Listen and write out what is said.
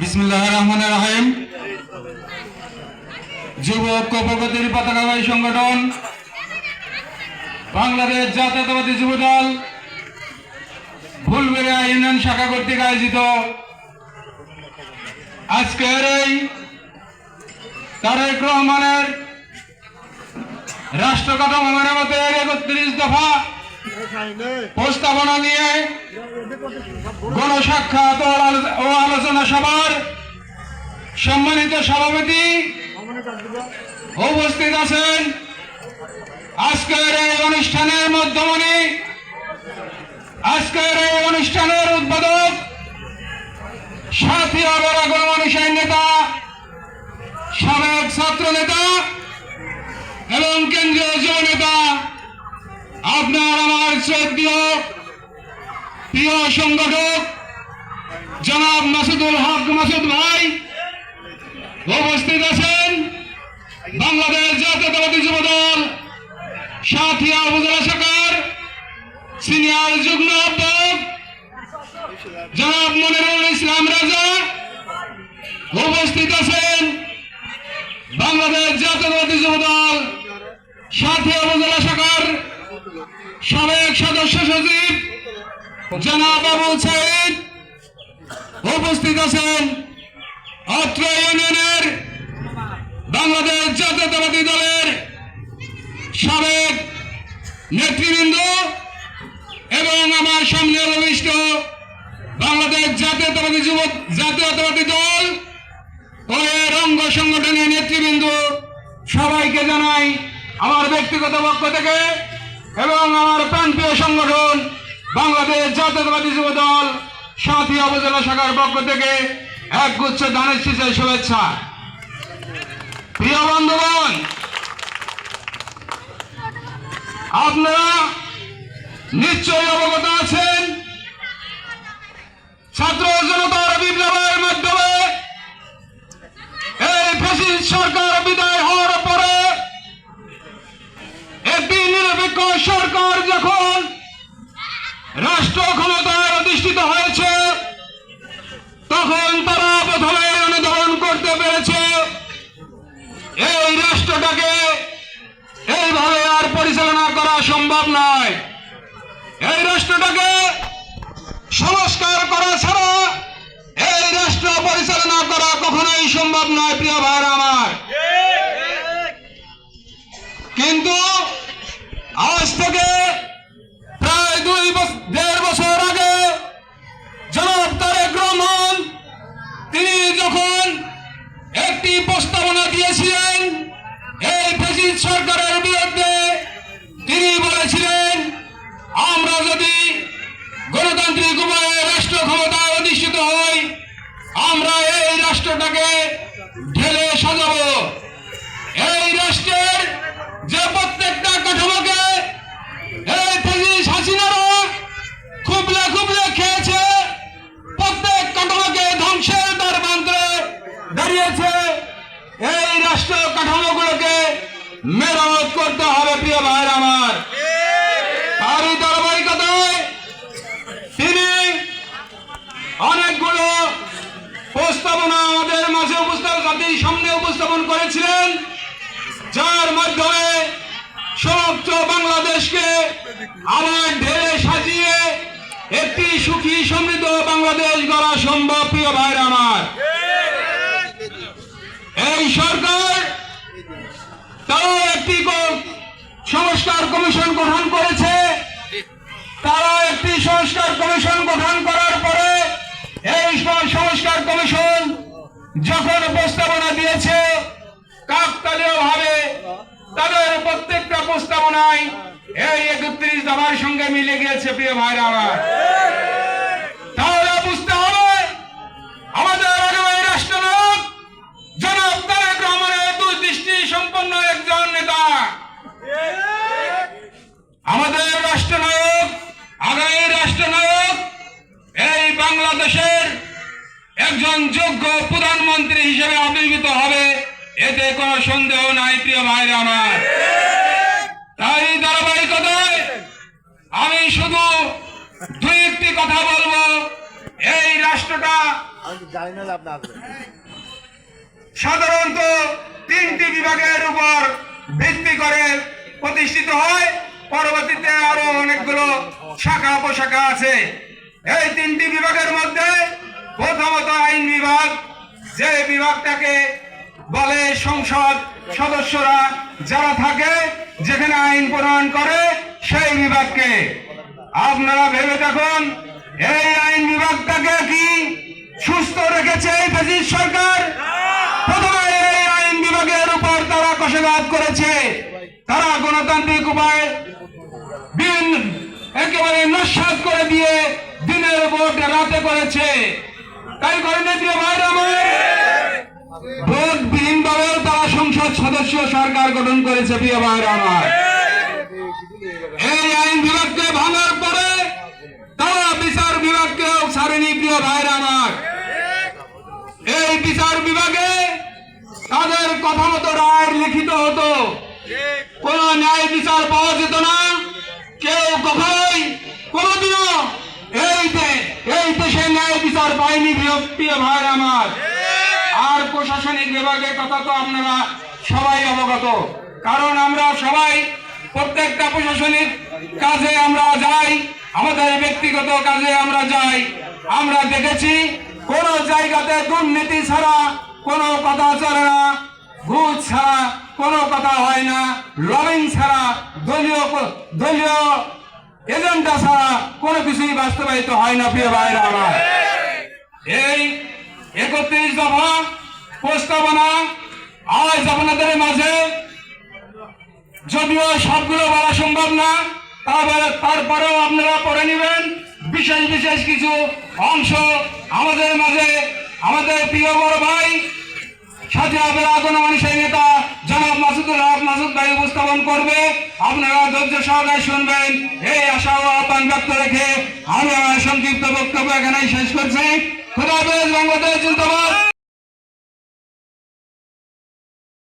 বিসমিল্লাহির রহমানির রহিম। যুবক প্রগতির পতাকাবাহী সংগঠন বাংলাদেশ জাতীয়তাবাদী যুবদল ফুলবেড়িয়া ইউনিয়ন শাখা কর্তৃক আয়োজিত আজকের এই তারেক রহমানের রাষ্ট্র কাঠামো মেরামতের ৩১ দফা প্রস্তাবনা নিয়ে গণসাক্ষাৎ ও আলোচনা সভার সম্মানিত সভাপতি উপস্থিত আছেন। আজকের এই অনুষ্ঠানের মধ্যমণি, আজকের এই অনুষ্ঠানের উদ্বোধক সাথী অবরা গণমানুষের নেতা, সাবেক ছাত্র নেতা এবং কেন্দ্রীয় যুব নেতা, আপনার আমার শ্রদ্ধেয় প্রিয় সংগঠক জনাব মাসুদুল হক মাসুদ ভাই উপস্থিত আছেন। বাংলাদেশ জাতীয়তাবাদী যুবদল সাথিয়া উপজেলা শাখার সিনিয়র যুগ্ম আহ্বায়ক জনাব মনিরুল ইসলাম রাজা উপস্থিত আছেন। বাংলাদেশ জাতীয়তাবাদী যুবদল সাথিয়া উপজেলা শাখার সাবেক সদস্য সচিব জনাব আবুল সাইদ উপস্থিত আছেন। অত্র ইউনিয়নের বাংলাদেশ জাতীয়তাবাদী দলের সাবেক নেতৃবৃন্দ এবং আমার সামনে উপবিষ্ট বাংলাদেশ জাতীয়তাবাদী দল ও এর অঙ্গ সংগঠনের নেতৃবৃন্দ, সবাইকে জানাই আমার ব্যক্তিগত পক্ষ থেকে এবং আমার প্রান্তীয় সংগঠন বাংলাদেশ জাতীয়তাবাদী যুবদল সাথিয়া উপজেলা শাখার পক্ষ থেকে একগুচ্ছ ধানের শীষের শুভেচ্ছা। প্রিয় বন্ধুগণ, আপনারা নিশ্চয়ই অবগত আছেন, ছাত্র জনতার বিপ্লবের মাধ্যমে এই ফ্যাসিস্ট সরকার বিদায় হওয়ার পরে একটি নিরপেক্ষ সরকার যখন রাষ্ট্র ক্ষমতায় অধিষ্ঠিত হয়েছে, তখন তারা প্রথমে অনুধাবন করতে পেরেছে এই রাষ্ট্রটাকে এইভাবে আর পরিচালনা করা সম্ভব নয়। এই রাষ্ট্রটাকে সংস্কার করা ছাড়া এই রাষ্ট্র পরিচালনা করা কখনোই সম্ভব নয়। প্রিয় ভাইরা আমার, কিন্তু আজ থেকে প্রায় 2.5 বছর আগে জনাব তারেক রহমান তিনি যখন একটি প্রস্তাবনা দিয়েছিলেন এই ফ্যাসিস্ট সরকারের বিরুদ্ধে, তিনি বলেছিলেন আমরা যদি গণতান্ত্রিক উপায়ে রাষ্ট্র ক্ষমতায় অধিষ্ঠিত হই, আমরা এই রাষ্ট্রটাকে ঢেলে সাজাবো। এই রাষ্ট্রের যে প্রত্যেকটা কাঠামোকে এই ফ্যাসিস্ট হাসিনারা খুবলে খুবলে খেয়েছে, প্রত্যেক কাঠামোকে ধ্বংসের দ্বারপ্রান্তে দাঁড়িয়েছে, এই রাষ্ট্র কাঠামোগুলোকে মেরামত করতে হবে। প্রিয় ভাইরা আমার, তারই ধারাবাহিকতায় তিনি অনেকগুলো প্রস্তাবনা আমাদের মাঝে জাতির সামনে উপস্থাপন করেছিলেন, যার মাধ্যমে সমগ্র বাংলাদেশকে আবার ঢেলে সাজিয়ে একটি সুখী সমৃদ্ধ বাংলাদেশ গড়া সম্ভব। প্রিয় ভাইরা আমার, এই সরকার তারা একটি সংস্কার কমিশন গঠন করেছে। তারা একটি সংস্কার কমিশন গঠন করার পরে এই সংস্কার কমিশন যখন প্রস্তাবনা দিয়েছে, কাকতালীয় ভাবে তাদের প্রত্যেকটা প্রস্তাবনায় এই 31 দফার সঙ্গে মিলে গিয়েছে। প্রিয় ভাইরা আমার, তাহলে বুঝতে হবে আমাদের আগামী রাষ্ট্রনায়ক জনাব তারেক রহমানের দূরদৃষ্টি সম্পন্ন একজন নেতা। আমাদের রাষ্ট্রনায়ক, আগামী রাষ্ট্রনায়ক এই বাংলাদেশের একজন যোগ্য প্রধানমন্ত্রী হিসেবে আবির্ভূত হবে, এতে কোনো সন্দেহ নাই। প্রিয় ভাইরা আমার, তাই ধারাবাহিকতায় আমি শুধু 2-1টি কথা বলবো। এই রাষ্ট্রটা আমি তো জানি না যে আপনি আসবেন। সাধারণত 3টি বিভাগের উপর ভিত্তি করে প্রতিষ্ঠিত হয়। পরবর্তীতে আরো অনেকগুলো শাখা উপশাখা আছে। এই 3টি বিভাগের মধ্যে প্রথমত আইন বিভাগ, যে বিভাগটাকে বলে সংসদ সদস্যরা যারা থাকে, যেখানে আইন প্রণয়ন করে সেই বিভাগকে। আপনারা ভেবে দেখুন, এই আইন বিভাগটাকে কি সুস্থ রেখেছে এই ফ্যাসিস্ট সরকার? প্রথমে এই আইন বিভাগের উপর তারা কষাঘাত করেছে। তারা গণতান্ত্রিক উপায়ে একেবারে নস্যাৎ করে দিয়ে দিনের ভোট রাতে করেছে। তাই করেন প্রিয় ভাইরা আমার, ভোটবিহীন ভাবেও তারা সংসদ সদস্য সরকার গঠন করেছে। প্রিয় ভাইরা আমার, এই আইন বিভাগকে ভাঙার পরে তারা বিচার বিভাগকেও ছাড়েনি। প্রিয় ভাইরা আমার, এই বিচার বিভাগে তাদের কথা মতো রায় লিখিত হতো, কোন ন্যায় বিচার পাওয়া যেত না। কেউ কখনোই কোনদিনও এই দেশে ন্যায় বিচার পায়নি। প্রিয় ভাইরা আমার, আর প্রশাসনিক বিভাগের কথা তো আপনারা সবাই অবগত, কারণ আমরা সবাই প্রত্যেকটা প্রশাসনিক কাজে আমরা যাই, আমাদের ব্যক্তিগত কাজে আমরা যাই। আমরা দেখেছি কোন জায়গাতে দুর্নীতি ছাড়া কোনো কথা চলে না, ঘুষ ছাড়া কোনো কথা হয় না, লবিং ছাড়া, দলীয় এজেন্ডা ছাড়া কোনো কিছুই বাস্তবায়িত হয় না। প্রিয় ভাইরা আমার, এই 31 দফা প্রস্তাবনা আজ আপনাদের মাঝে, যদিও সবগুলো বলা সম্ভব না, তারপরেও আপনারা পড়ে নেবেন। বিশেষ বিশেষ কিছু অংশ আমাদের মাঝে আমাদের প্রিয় বড় ভাই সাথী গণমানুষের নেতা জনাব মাসুদুল হক মাসুদ ভাই উপস্থাপন করবে। আপনারা ধৈর্য সহকারে শুনবেন, এই আশা ও আহ্বান ব্যক্ত রেখে আমি আমার সংক্ষিপ্ত বক্তব্য এখানেই শেষ করছি। খোদা হাফেজ। বাংলাদেশ জিন্দাবাদ।